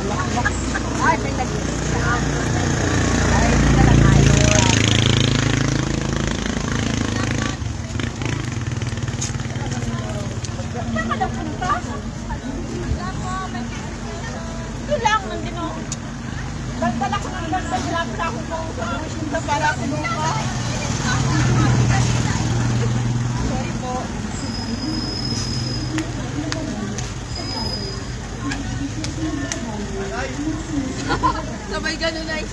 Ay, may lagi. Ay, hindi na lang ayos. Saan ka napunta? Ito lang, nandito. Dagdala ko ng dagdala. Sinabi na ako kung saan para ako lupa. Sorry po. Sabay ganun ay.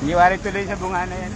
Hindi wari tuloy sa bunga na yan.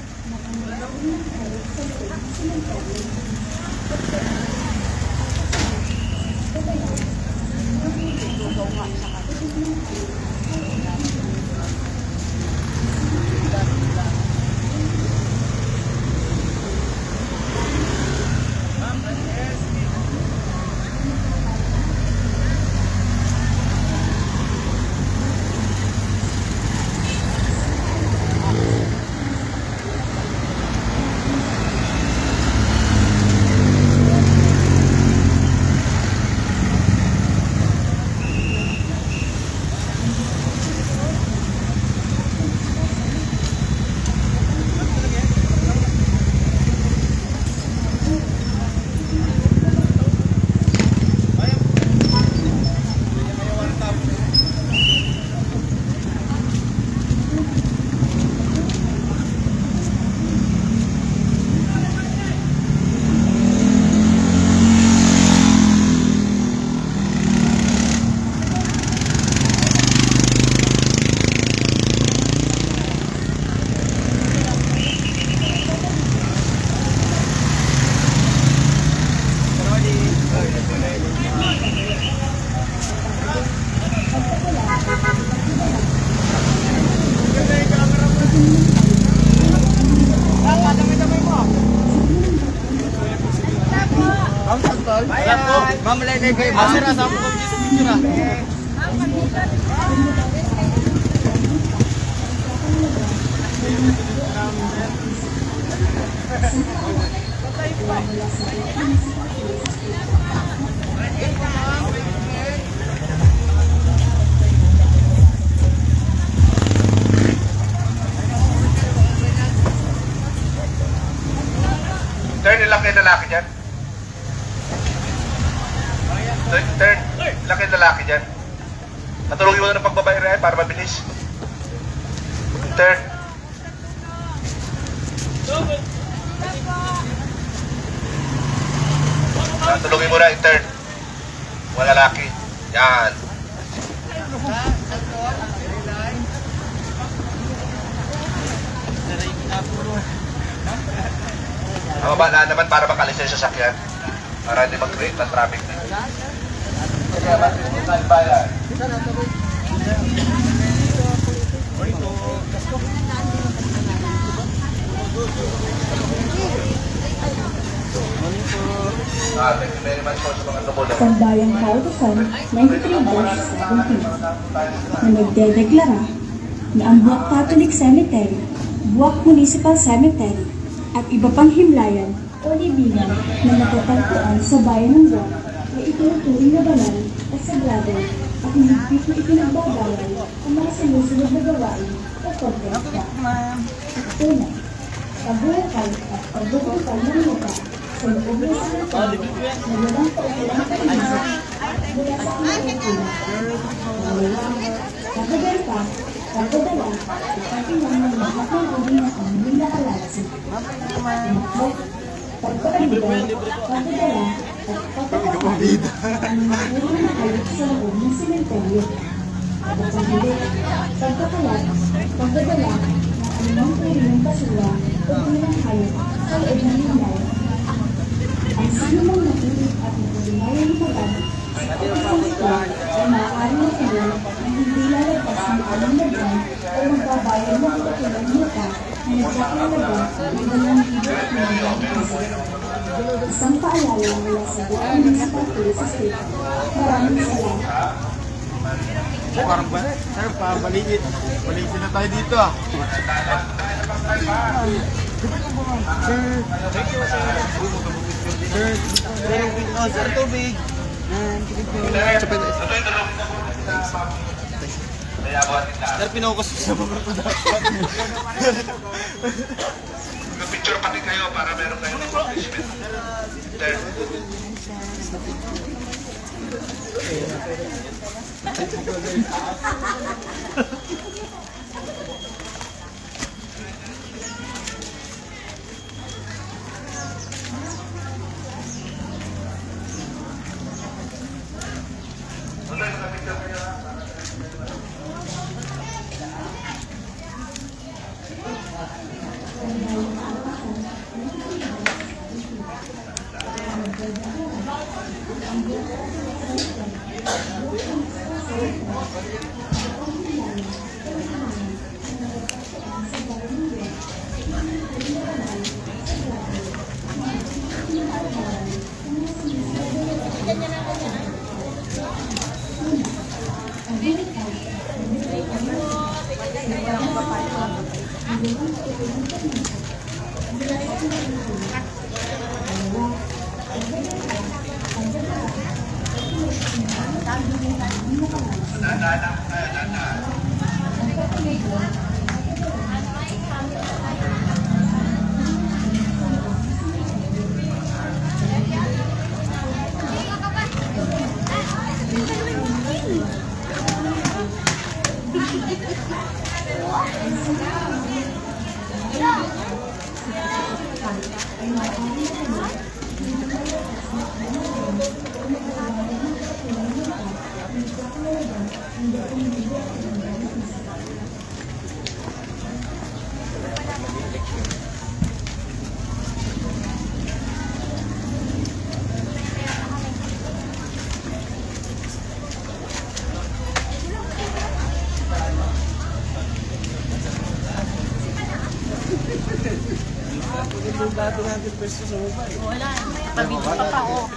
Mamlay kayo masira sa mga sa picture. Turn, ilang kayo lalaki dyan? Turn, ilang kayo lalaki dyan? Natulungin mo na ng pagbabae rin para mabilis. Turn. Natulungin mo na yung turn. Mga lalaki. Yan. Ang baba naman para makalis sa sasakyan. Para hindi mag-create ng traffic na. Kaya matin sa bayan. Thank you very much po sa mga tumulong. Sambayang Kautusan 93-17 na nagdedeklara na ang Buwak Catholic Cemetery, Buwak Municipal Cemetery at iba pang himlayan o libingan na natatagpuan sa bayan ng Buwak ay itinuturing na banal at sagrado at higpit na ipinagbabawal ang mga sinusunod na gawain o pagkakita. Una, pagbuhukay at pagbuhukay ng lupa sa loob ng cemetery na walang paukulang kalimasa mula sa kinakailangan. Pagdagal pa, pagdadala at pagkilang ng lahat ng uri na ang nakalasin. Pagpapaliban, pagdadala at pagpapaliban ang mga uri na hayop sa loob ng sementeryo. Pagpapaliban, pagpapakalat, pagdadala ng anumang uri ng basura o ilang hayop sa loob ng himlayan. Ang sinumang nakinig at nakulimayan ng magana at pagkakita ay maaari na sila na hindi lalagpas ng alam na dyan o magbabayad ng katulang muka na nagkakalaga ng 2,000 piso. Isang paalala mula sa buong Municipal Police Station. Maraming salamat. Parang ba? Sir, pabalikin. Balikin na tayo dito ah. Sir, tubig. Sir, pinukus sa mga production. Picture pati kayo para meron kayong accomplishment. Sir. Wala, pabito pa pa, oh.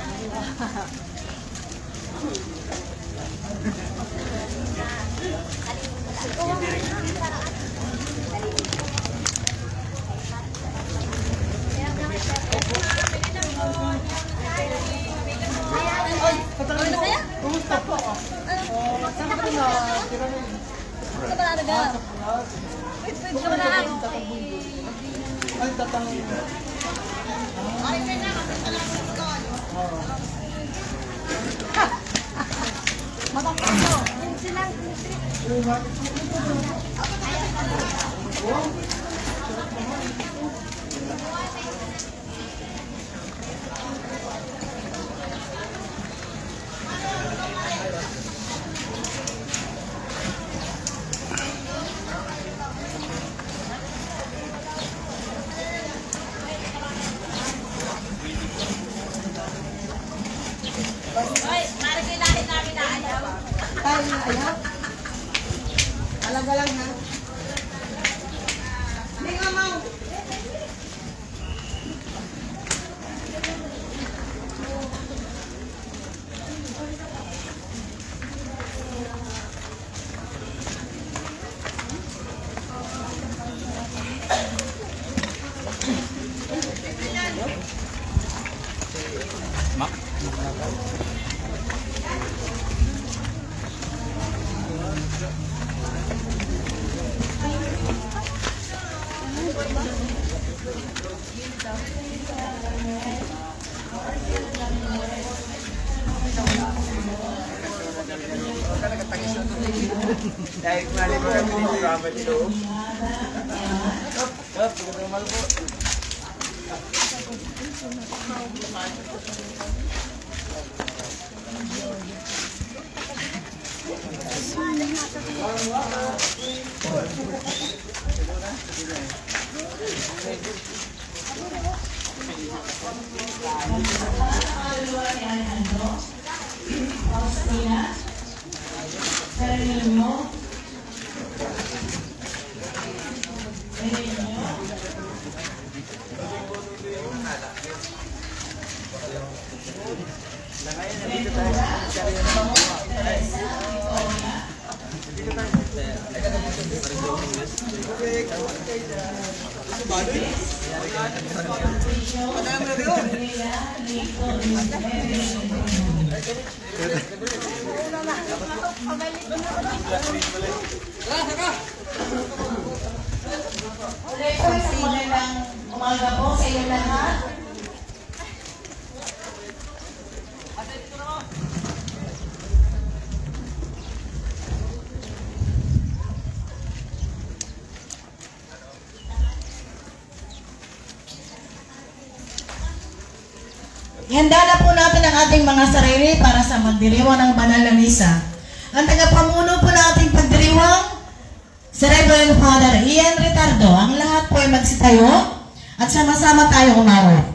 Alaga lang ha. Hindi nga mau. Dahil mali ko kami dito ramen ito. Ulit po, isang magandang umaga po sa iyo lahat. Ihanda na po natin ang ating mga sarili para sa magdiriwang ng banal na misa. Ang tagapamuno po ng ating pagdiriwang, si Reverend Father Ian Ricardo. Ang lahat po ay magsitayo at sama-sama tayo umawat.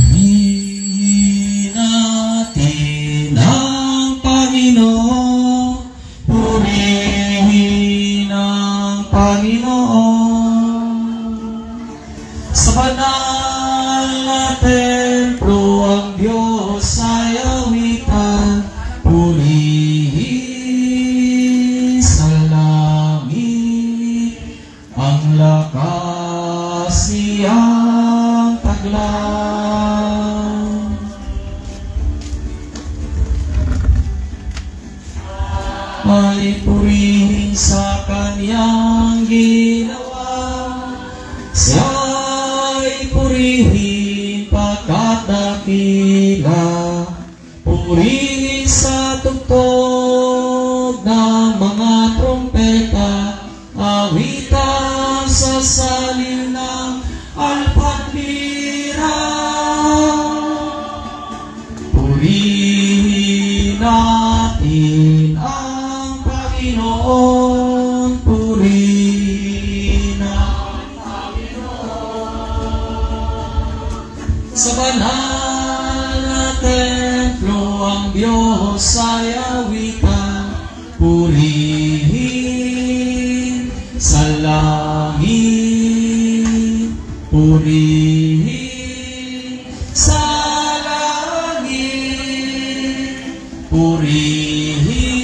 Purihin natin ang Panginoon, purihin ang Panginoon. Sa banal na templo ang Diyos ay awitan, purihin sa langit ang lakas niyang taglang. May purihin sa kanyang ginawa, siya'y purihin pagkat dakila. Purihin sa tugtog ng mga trompeta, awitan sa salin ng alpandira. Purihin natin ang Panginoon, purihin ang Panginoon. Sa banal na templo ang Diyos ay awitan, purihin sa langit, purihin sa langit, purihin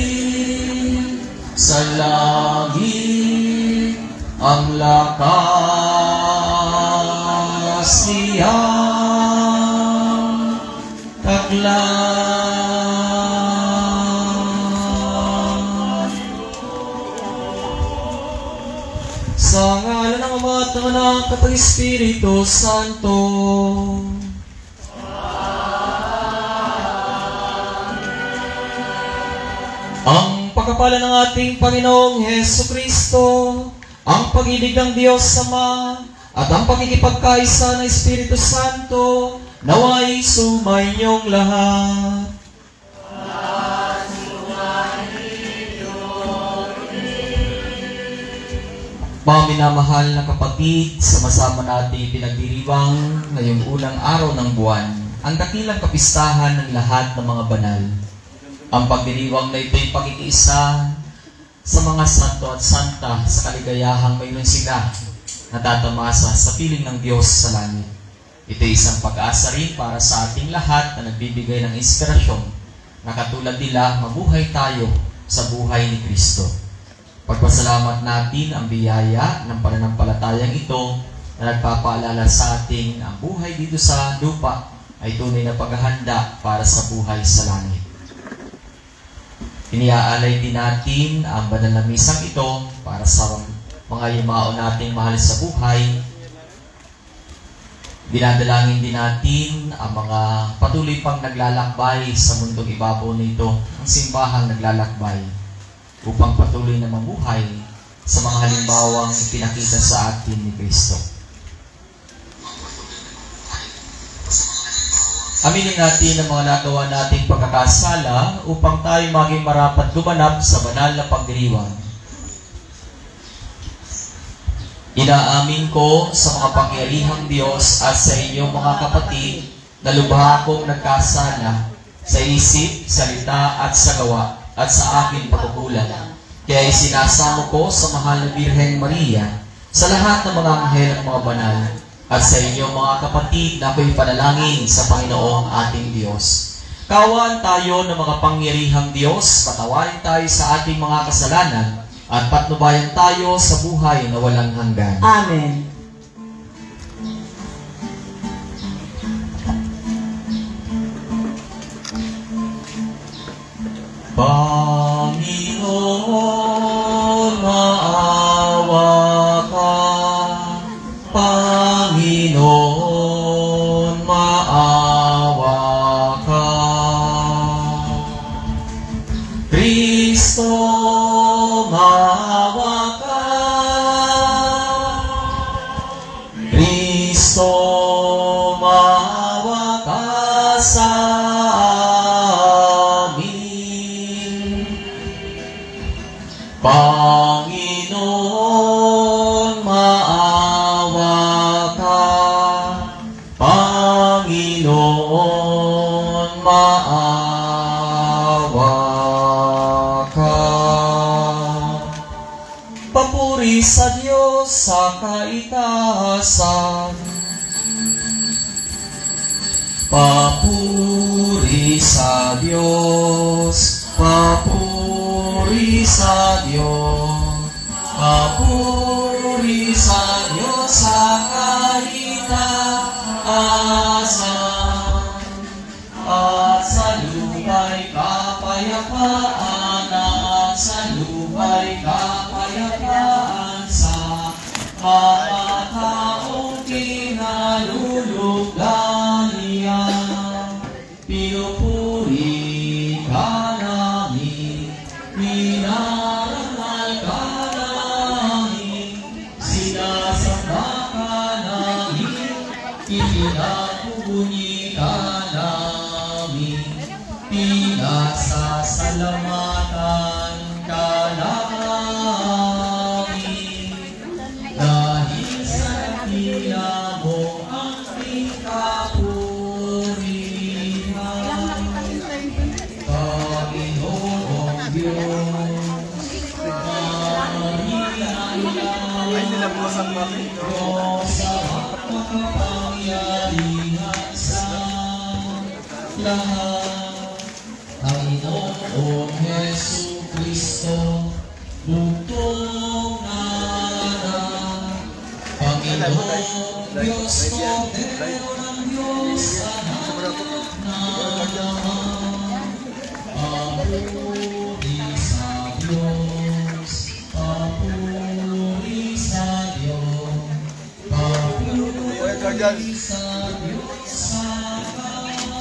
sa langit ang lakas niyang taglang. Sa ngalan ng Ama at ng Anak at ng Espiritu Santo. Ang pagkapala ng ating Panginoong Hesukristo, ang pag-ibig ng Diyos Ama, at ang pagkikipagkaisa ng Espiritu Santo, naway sumainyong lahat. Mga minamahal na kapatid, sama-sama natin pinagdiriwang ngayong unang araw ng buwan, ang dakilang kapistahan ng lahat ng mga banal. Ang pagdiriwang na ito'y pagkikaisa sa mga santo at santa sa kaligayahang mayroon sila natatamasa sa piling ng Diyos sa langit. Ito'y isang pag-asa rin para sa ating lahat na nagbibigay ng inspirasyon na katulad nila mabuhay tayo sa buhay ni Kristo. Pagpasalamat natin ang biyaya ng pananampalatayang ito na nagpapaalala sa ating ang buhay dito sa lupa ay tunay na paghahanda para sa buhay sa langit. Iniaalay din natin ang banal na misang ito para sa mga yumao nating mahal sa buhay. Dinadalangin din natin ang mga patuloy pang naglalakbay sa mundong ibabaw nito, ang simbahang naglalakbay, upang patuloy na mamuhay sa mga halimbawang ipinakita sa atin ni Kristo. Aminin natin ang mga nagawa nating pagkakasala upang tayo maging marapat lumanap sa banal na pagdiriwang. Inaamin ko sa mga pangyarihang Diyos at sa inyong mga kapatid na lubha akong nagkasala sa isip, salita at sa gawa at sa aking pagkukulang. Kaya isinasamo ko sa mahal na Birheng Maria, sa lahat ng mga anghel at mga banal, at sa inyo mga kapatid na ako'y panalangin sa Panginoong ating Diyos. Kaawaan tayo ng mga pangyarihang Diyos, patawarin tayo sa ating mga kasalanan, at patnubayan tayo sa buhay na walang hanggan. Amen. Panginoon, maawa ka. Panginoon, maawa ka. Kristo, maawa ka. Kristo, maawa ka sa amin. Panginoon, maawa ka. Panginoon, maawa ka. Papuri sa Diyos sa kaitaasan. Papuri sa Diyos. Papuri sa Diyos. Papuri sa Diyos sa kaitaasan. At sa lupa'y kapayapaan. At sa lupa'y kapayapaan sa mga taong kinalulugdan niya. Pinupuri ka namin, minarangal ka namin, sinasamba ka namin, itinapuni ka namin, pinasasalamatan ka namin. Dahil sa dakila mo ang kapurihan, Panginoong Diyos, Ay, nilabuas ang bakit. Diyos sa makapangyarihan sa lahat. Panginoong Hesu Kristo, bugtong naran. Panginoong Diyos, Kordero ng Diyos, anak na naman. Papuri sa Diyos, papuri sa Diyos, papuri sa Diyos sa kaitaasan.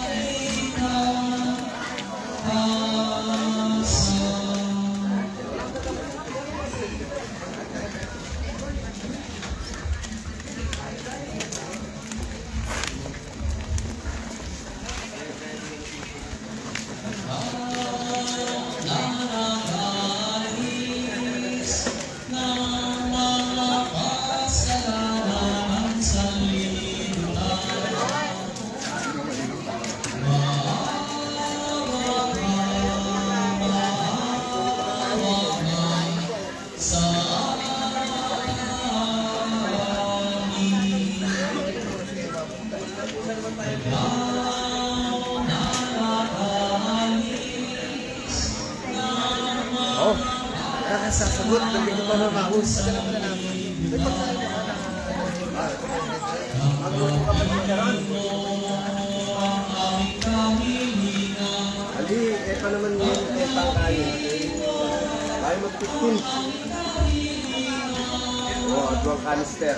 Sasagot, hindi ko pa mamahus. Ali, pa naman yung pangkain. Tayo mag-15. Adwang canister.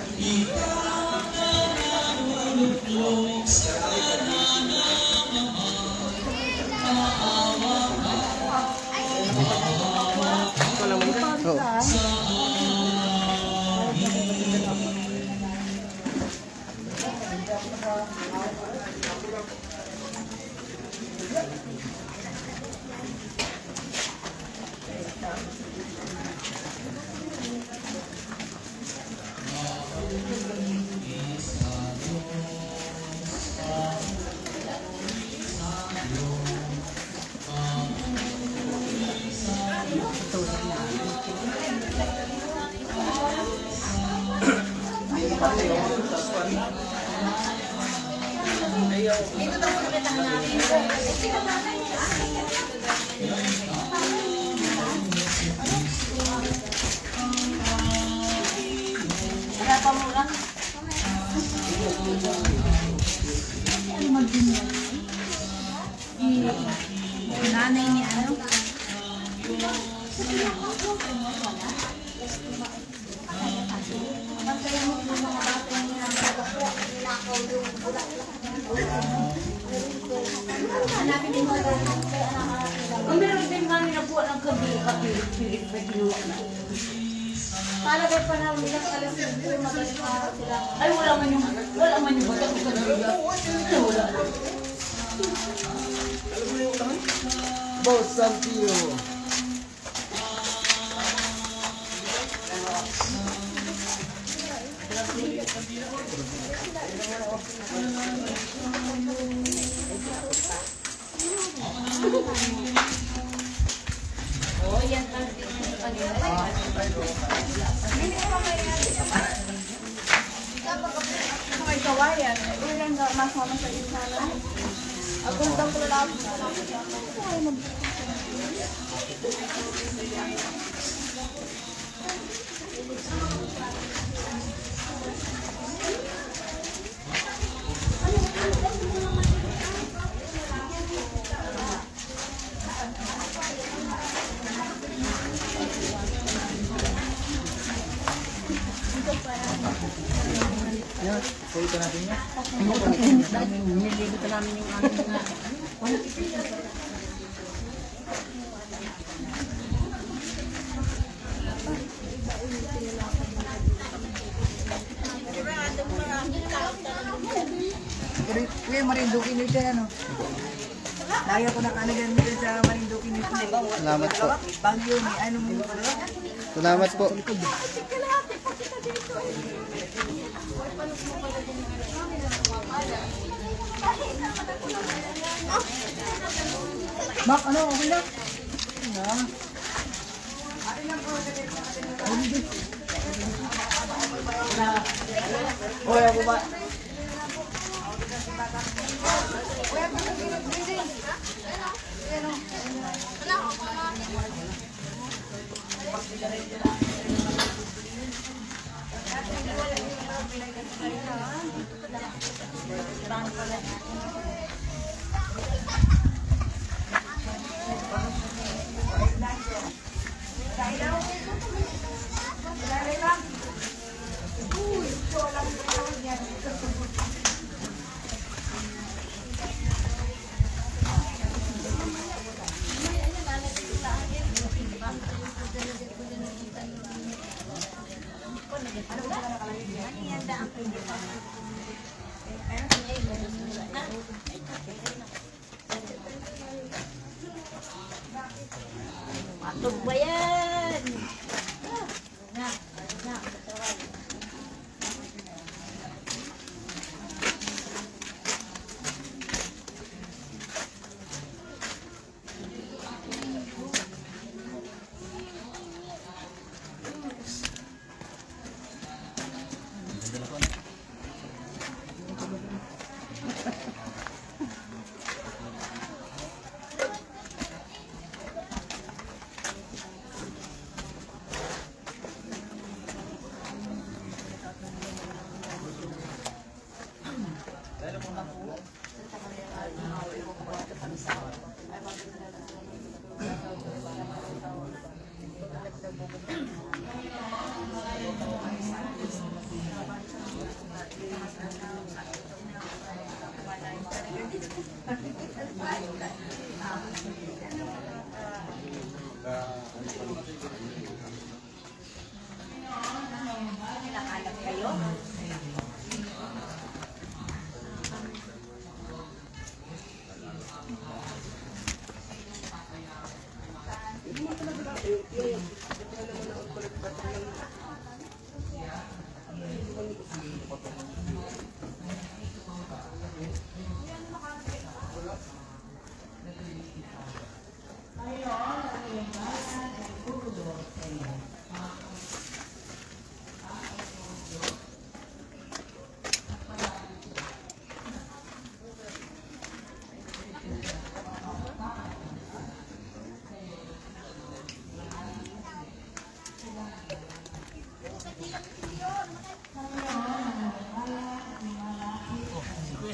Nanay ni ano? Kung meron din kami nakuha ng kapilit pa ginawa na. Para kayo pa namin ilang alas yung magaling pa sila. Ay, wala man yung bata ko kanila. Wala. Boss Santiyo. Oh, yan ang kanila. May kawayan. Ulan na masama sa isa na. Ako daw ko lang. Pwede natin yan. Nililigot namin yung aming Kuya, Marinduque nito yan, ano? Laya ko na kanagan nito sa Marinduque nito. Salamat po. Bagyo, may ano mo. Salamat po. Mak, ano? Okay lang? Oy, ako ba? Matog ba yan?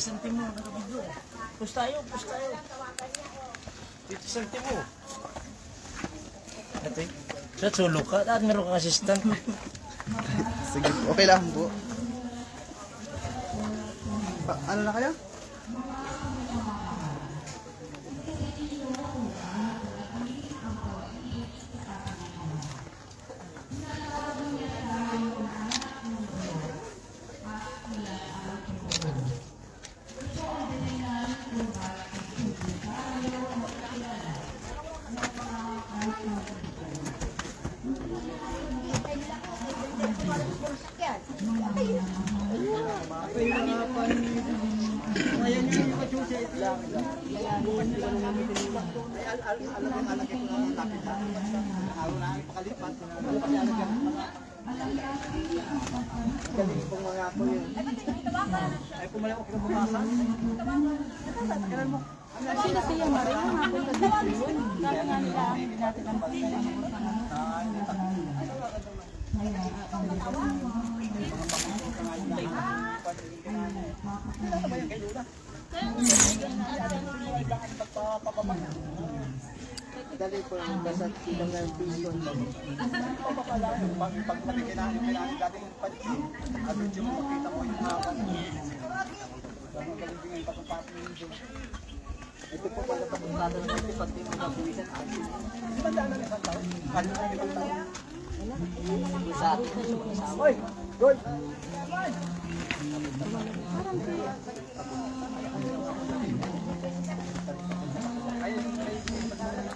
Titi Santimo, nakabiglo. Push tayo. Titi Santimo. Ate, sa sulok ka, at meron kang assistant. Sige, okay lang po. Ano na kayo? Sino siya Maria? Hapon ka dito yun. Kaya nga nila, hindi natin ang Dali po yung kasat silang ng piso. Pag nakikinaan dating pansin, abin yung makita mo yung mga kalintingan pagkapapin yung ito po pala pagkakado ng ito pag di mo mabuwisan atin. Di ba daan ng isang taon? Kali na isang taon? Sa atin na yung mga Oy! Goy!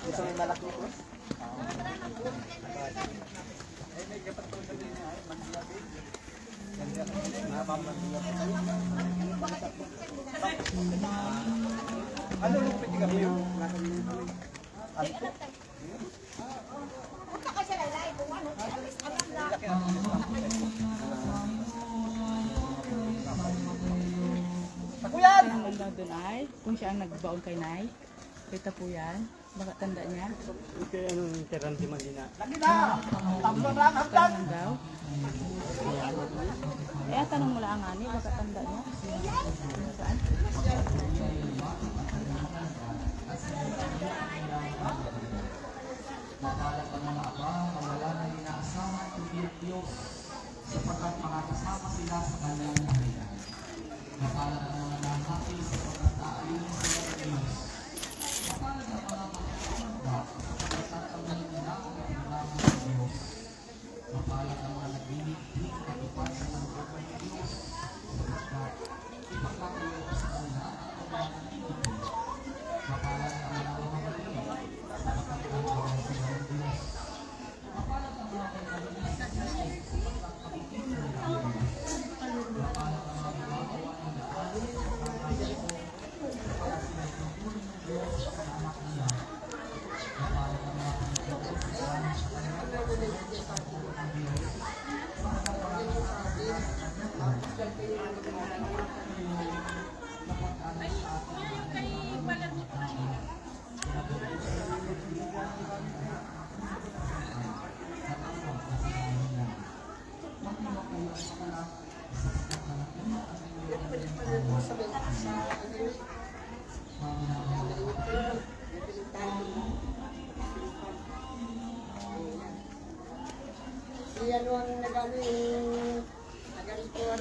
Gusto may malaki po? May kapatulad din niya ay maglabi. Ano yung pwede ka yun? Punta ka siya lalay kung ano. Kuyan! Ang doon ay, kung siya ang nagbaon kay Nay, kita po yan, baka tanda niya. Okay, anong tiran di Manila? Lagi na! Tapos lang ang dag! Tanong daw. Eh, tanong mo lang ani, baka tanda niya. Saan? Natalag ang mga aba na wala na inaasahan kundi ang Diyos sapagkat makakasama sila sa kanyang kaharian. Natalag ang mga nahati sapagkat aayon sila sa Diyos. Natalag ang mga pagkakamda sapagkat ang nanginang at pinangaman ng Diyos. Natalag ang mga nagbinigting katupad sa kalooban ng Diyos sapagkat ipagkakayo sa kanila ang mga nagbinigting. Natalag ang mga mamamaling sapagkat ang sila ng Diyos. Natalag ang mga pagkalinis sa Diyos sapagkat pakikinig ng Diyos. Natalag ang mga gumagawa ng daan sa kakayan ko sapagkat sila tutunin ng Diyos sa anak niya. Natalag ang mga pagkakasin sa kanyang sa buwan ng Diyos sapagkat marami sa atin ang napag-anak sa ating mga Yan ang nagano yung nagalit ko